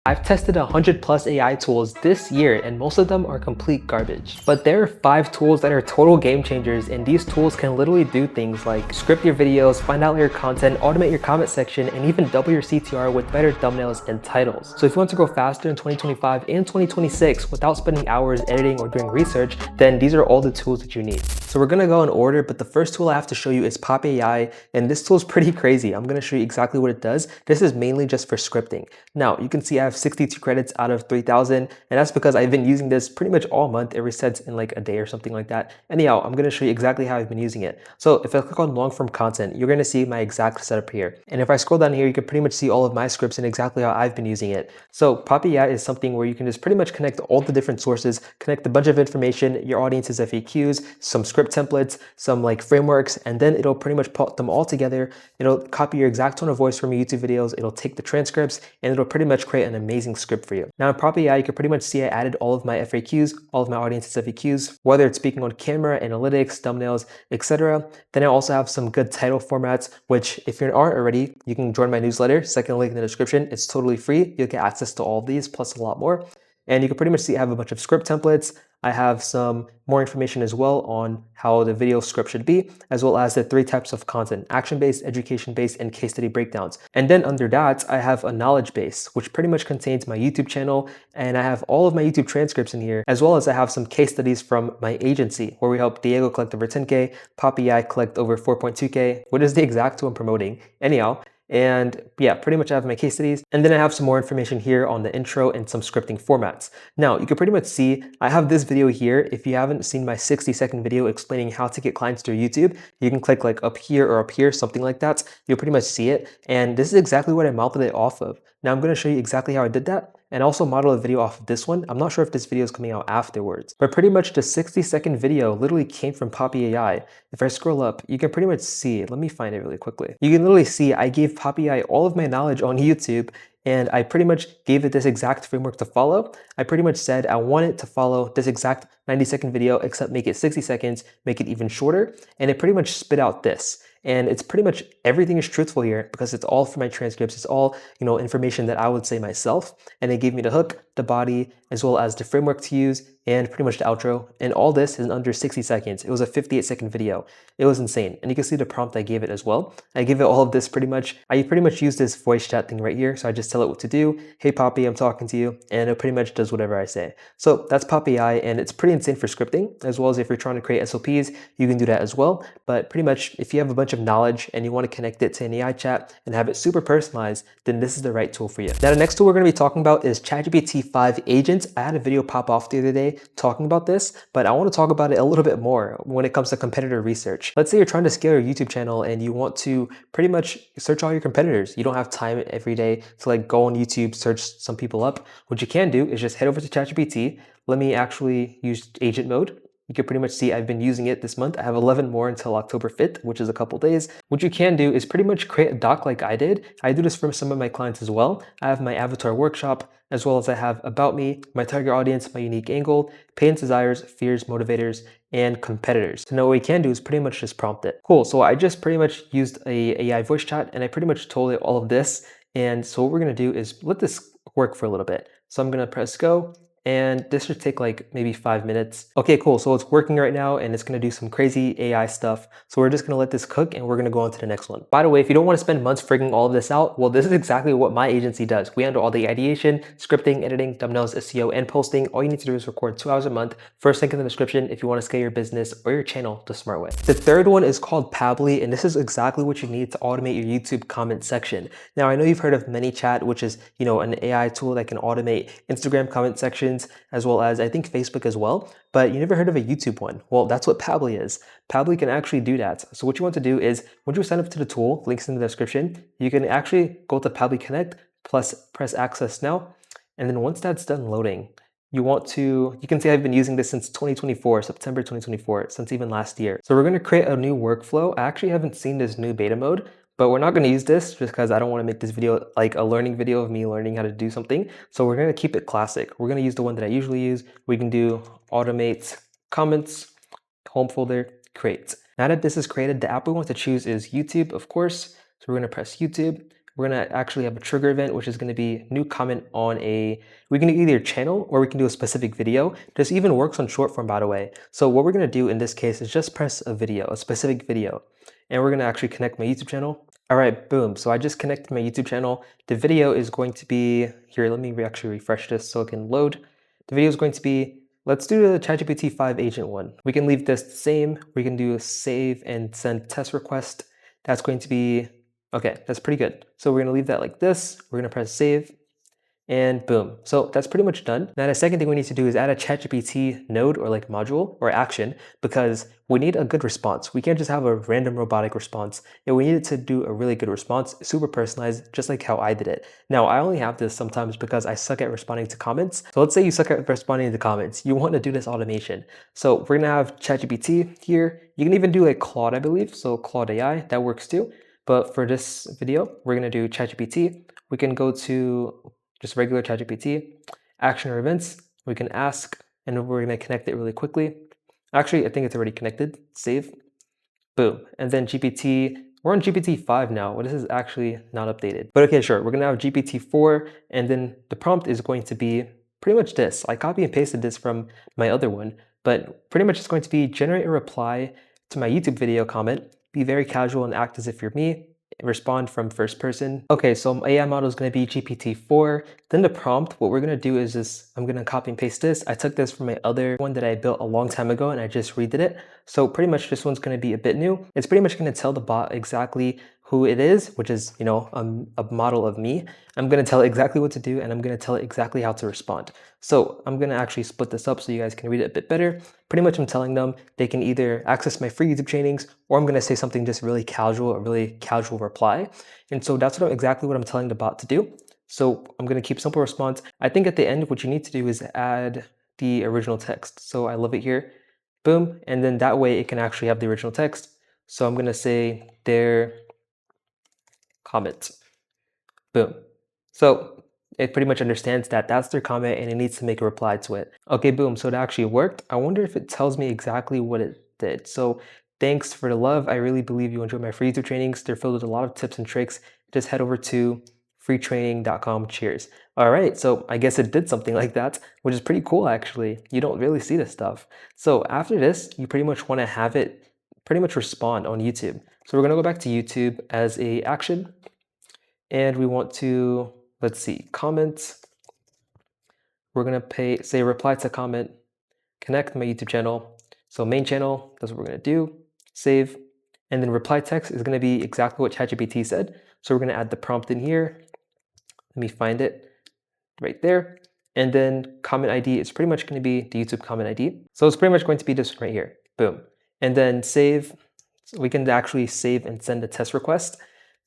I've tested 100 plus AI tools this year and most of them are complete garbage. But there are 5 tools that are total game changers, and these tools can literally do things like script your videos, find out your content, automate your comment section, and even double your CTR with better thumbnails and titles. So if you want to grow faster in 2025 and 2026 without spending hours editing or doing research, then these are all the tools that you need. So we're gonna go in order, but the first tool I have to show you is Pabbly, and this tool is pretty crazy. I'm gonna show you exactly what it does. This is mainly just for scripting. Now, you can see I have 62 credits out of 3,000, and that's because I've been using this pretty much all month. It resets in like a day or something like that. Anyhow, I'm gonna show you exactly how I've been using it. So if I click on long form content, you're gonna see my exact setup here. And if I scroll down here, you can pretty much see all of my scripts and exactly how I've been using it. So Pabbly is something where you can just pretty much connect all the different sources, connect a bunch of information, your audience's FAQs, some script templates, some like frameworks, and then it'll pretty much put them all together. It'll copy your exact tone of voice from your YouTube videos, it'll take the transcripts, and it'll pretty much create an amazing script for you. Now in Pabbly, you can pretty much see I added all of my FAQs, all of my audience's FAQs, whether it's speaking on camera, analytics, thumbnails, etc. Then I also have some good title formats, which if you aren't already, you can join my newsletter, second link in the description. It's totally free. You'll get access to all of these plus a lot more. And you can pretty much see I have a bunch of script templates. I have some more information as well on how the video script should be, as well as the 3 types of content: action-based, education-based, and case study breakdowns. And then under that, I have a knowledge base, which pretty much contains my YouTube channel, and I have all of my YouTube transcripts in here, as well as I have some case studies from my agency, where we help Diego collect over 10K, Pabbly collect over 4.2K, which is the exact tool I'm promoting. Anyhow, and yeah, pretty much I have my case studies. And then I have some more information here on the intro and some scripting formats. Now, you can pretty much see I have this video here. If you haven't seen my 60-second video explaining how to get clients through YouTube, you can click like up here or up here, something like that. You'll pretty much see it. And this is exactly what I modeled it off of. Now I'm going to show you exactly how I did that, and also model a video off of this one. I'm not sure if this video is coming out afterwards, but pretty much the 60-second video literally came from Pabbly. If I scroll up, you can pretty much see, let me find it really quickly. You can literally see I gave Pabbly all of my knowledge on YouTube, and I pretty much gave it this exact framework to follow. I pretty much said I want it to follow this exact 90-second video, except make it 60 seconds, make it even shorter, and it pretty much spit out this. And it's pretty much everything is truthful here because it's all from my transcripts. It's all, information that I would say myself. And they gave me the hook, the body, as well as the framework to use, and pretty much the outro. And all this is in under 60 seconds. It was a 58-second video. It was insane. And you can see the prompt I gave it as well. I give it all of this pretty much. I pretty much use this voice chat thing right here. So I just tell it what to do. Hey, Pabbly, I'm talking to you. And it pretty much does whatever I say. So that's Pabbly, and it's pretty insane for scripting, as well as if you're trying to create SOPs, you can do that as well. But pretty much if you have a bunch of knowledge and you want to connect it to an AI chat and have it super personalized, then this is the right tool for you. Now, the next tool we're going to be talking about is ChatGPT-5 Agents. I had a video pop off the other day talking about this, but I want to talk about it a little bit more when it comes to competitor research. Let's say you're trying to scale your YouTube channel and you want to pretty much search all your competitors. You don't have time every day to like go on YouTube, search some people up. What you can do is just head over to ChatGPT. Let me actually use agent mode. You can pretty much see I've been using it this month. I have 11 more until October 5th, which is a couple days. What you can do is pretty much create a doc like I did. I do this for some of my clients as well. I have my avatar workshop, as well as I have about me, my target audience, my unique angle, pain, desires, fears, motivators, and competitors. So now what we can do is pretty much just prompt it. Cool, so I just pretty much used a AI voice chat and I pretty much told it all of this. And so what we're gonna do is let this work for a little bit. So I'm gonna press go. And this should take like maybe 5 minutes. Okay, cool. So it's working right now and it's gonna do some crazy AI stuff. So we're just gonna let this cook and we're gonna go on to the next one. By the way, if you don't wanna spend months figuring all of this out, well, this is exactly what my agency does. We handle all the ideation, scripting, editing, thumbnails, SEO, and posting. All you need to do is record 2 hours a month. First link in the description if you wanna scale your business or your channel the smart way. The third one is called Pabbly, and this is exactly what you need to automate your YouTube comment section. Now, I know you've heard of ManyChat, which is, an AI tool that can automate Instagram comment sections, as well as I think Facebook as well, but you never heard of a YouTube one. Well, that's what Pabbly is. Pabbly can actually do that. So what you want to do is, once you sign up to the tool, links in the description, you can actually go to Pabbly Connect, plus press Access Now, and then once that's done loading, you can see I've been using this since 2024, September 2024, since even last year. So we're gonna create a new workflow. I actually haven't seen this new beta mode, but we're not going to use this just because I don't want to make this video like a learning video of me learning how to do something. So we're going to keep it classic. We're going to use the one that I usually use. We can do automate comments, home folder, create. Now that this is created, the app we want to choose is YouTube, of course. So we're going to press YouTube. we're gonna actually have a trigger event, which is gonna be new comment on we can do either channel or we can do a specific video. This even works on short form, by the way. So what we're gonna do in this case is just press a video, a specific video, and we're gonna actually connect my YouTube channel. All right, boom. So I just connected my YouTube channel. The video is going to be, here, let me actually refresh this so it can load. The video is going to be, let's do the ChatGPT-5 agent one. We can leave this the same. We can do a save and send test request. That's going to be, okay, that's pretty good. So we're gonna leave that like this. We're gonna press save. And boom. So that's pretty much done. Now the second thing we need to do is add a ChatGPT node or like module or action, because we need a good response. We can't just have a random robotic response. And we need it to do a really good response, super personalized, just like how I did it. Now I only have this sometimes because I suck at responding to comments. So let's say you suck at responding to comments. You want to do this automation. So we're gonna have ChatGPT here. You can even do like Claude, I believe. So Claude AI, that works too. But for this video, we're gonna do ChatGPT. We can go to just regular ChatGPT, action or events, we can ask, and we're gonna connect it really quickly. Actually, I think it's already connected, save, boom. And then GPT, we're on GPT-5 now. Well, this is actually not updated. But okay, sure, we're gonna have GPT-4, and then the prompt is going to be pretty much this. I copy and pasted this from my other one, but pretty much it's going to be generate a reply to my YouTube video comment, be very casual and act as if you're me, respond from first person. Okay, so my AI model is going to be GPT-4. Then the prompt, what we're going to do is just, I'm going to copy and paste this. I took this from my other one that I built a long time ago and I just redid it. So pretty much this one's going to be a bit new. It's pretty much going to tell the bot exactly who it is, which is, you know, a model of me. I'm going to tell it exactly what to do and I'm going to tell it exactly how to respond. So I'm going to actually split this up so you guys can read it a bit better. Pretty much I'm telling them they can either access my free YouTube trainings or I'm going to say something just really casual, a really casual reply. And so that's exactly what I'm telling the bot to do. So I'm going to keep simple response. I think at the end, what you need to do is add the original text. So I love it here. Boom. And then that way it can actually have the original text. So I'm going to say their comment. Boom. So it pretty much understands that that's their comment and it needs to make a reply to it. Okay, boom. So it actually worked. I wonder if it tells me exactly what it did. So thanks for the love. I really believe you enjoyed my free YouTube trainings. They're filled with a lot of tips and tricks. Just head over to freetraining.com. Cheers. All right. So I guess it did something like that, which is pretty cool, actually. You don't really see this stuff. So after this, you pretty much want to have it pretty much respond on YouTube. So we're going to go back to YouTube as a action. And we want to, let's see, comments. We're going to say reply to comment, connect my YouTube channel. So main channel, that's what we're going to do, save. And then reply text is going to be exactly what ChatGPT said. So we're going to add the prompt in here. Let me find it right there. And then comment ID is pretty much going to be the YouTube comment ID. So it's pretty much going to be this right here. Boom. And then save. So we can actually save and send a test request.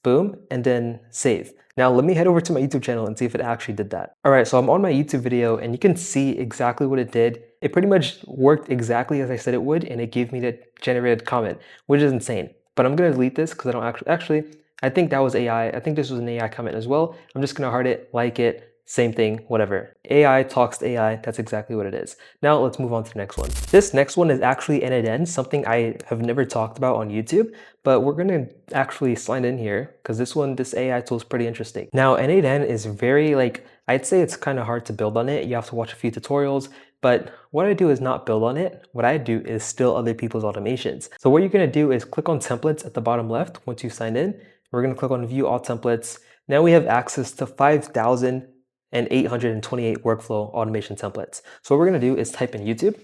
Boom, and then save. Now let me head over to my YouTube channel and see if it actually did that. All right, so I'm on my YouTube video and you can see exactly what it did. It pretty much worked exactly as I said it would and it gave me the generated comment, which is insane. But I'm gonna delete this because I don't actually, I think that was AI. I think this was an AI comment as well. I'm just gonna heart it, like it, same thing, whatever. AI talks to AI, that's exactly what it is. Now let's move on to the next one. This next one is actually Nanon, something I have never talked about on YouTube, but we're gonna actually slide in here because this AI tool is pretty interesting. Now Nanon is very I'd say it's kind of hard to build on it. You have to watch a few tutorials, but what I do is not build on it. What I do is steal other people's automations. So what you're gonna do is click on templates at the bottom left once you sign in. We're gonna click on view all templates. Now we have access to 5,828 workflow automation templates. So what we're gonna do is type in YouTube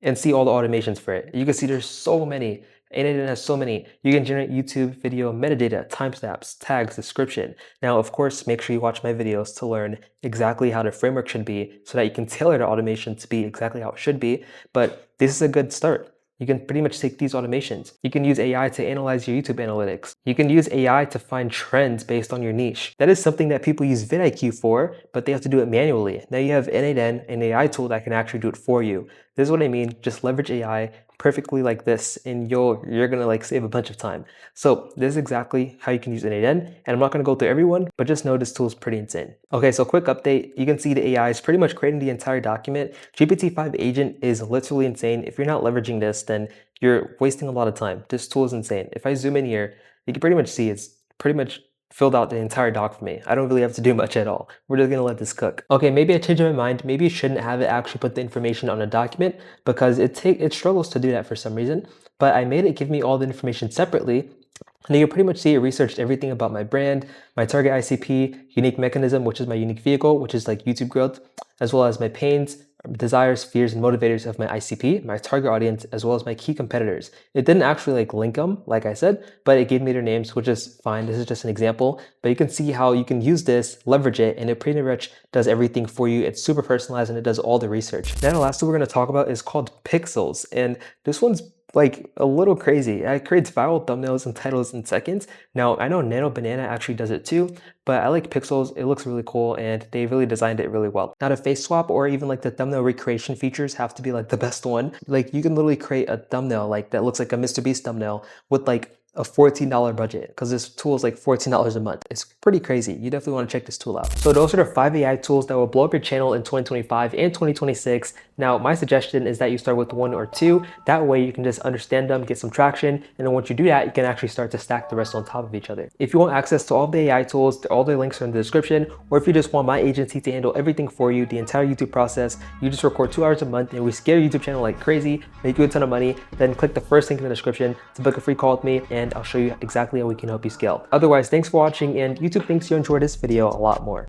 and see all the automations for it. You can see there's so many, and it has so many. You can generate YouTube video metadata, timestamps, tags, description. Now, of course, make sure you watch my videos to learn exactly how the framework should be so that you can tailor the automation to be exactly how it should be. But this is a good start. You can pretty much take these automations. You can use AI to analyze your YouTube analytics. You can use AI to find trends based on your niche. That is something that people use vidIQ for, but they have to do it manually. Now you have Nanon, an AI tool that can actually do it for you. This is what I mean. Just leverage AI perfectly like this and you're gonna save a bunch of time. So this is exactly how you can use Nanon, and I'm not gonna go through everyone, but just know this tool is pretty insane. Okay, so quick update. You can see the AI is pretty much creating the entire document. GPT-5 agent is literally insane. If you're not leveraging this, then you're wasting a lot of time. This tool is insane. If I zoom in here, you can pretty much see it's pretty much filled out the entire doc for me. I don't really have to do much at all. We're just gonna let this cook. Okay, maybe I changed my mind. Maybe you shouldn't have it actually put the information on a document because it struggles to do that for some reason. But I made it give me all the information separately. And you can pretty much see it researched everything about my brand, my target ICP, unique mechanism, which is my unique vehicle, which is like YouTube growth, as well as my pains, desires, fears, and motivators of my ICP, my target audience, as well as my key competitors. It didn't actually like link them, like I said, but it gave me their names, which is fine. This is just an example, but you can see how you can use this, leverage it, and it pretty much does everything for you. It's super personalized and it does all the research. Now, the last tool we're gonna talk about is called Pikzels, and this one's like a little crazy. It creates viral thumbnails and titles in seconds. Now, I know Nano Banana actually does it too, but I like Pikzels. It looks really cool and they really designed it really well. Now, the face swap or even like the thumbnail recreation features have to be like the best one. Like you can literally create a thumbnail like that looks like a Mr. Beast thumbnail with like a $14 budget because this tool is like $14 a month. It's pretty crazy. You definitely want to check this tool out. So those are the 5 AI tools that will blow up your channel in 2025 and 2026. Now, my suggestion is that you start with 1 or 2. That way you can just understand them, get some traction. And then once you do that, you can actually start to stack the rest on top of each other. If you want access to all the AI tools, all the links are in the description. Or if you just want my agency to handle everything for you, the entire YouTube process, you just record 2 hours a month and we scale your YouTube channel like crazy, make you a ton of money, then click the first link in the description to book a free call with me and I'll show you exactly how we can help you scale. Otherwise, thanks for watching and YouTube thinks you enjoyed this video a lot more.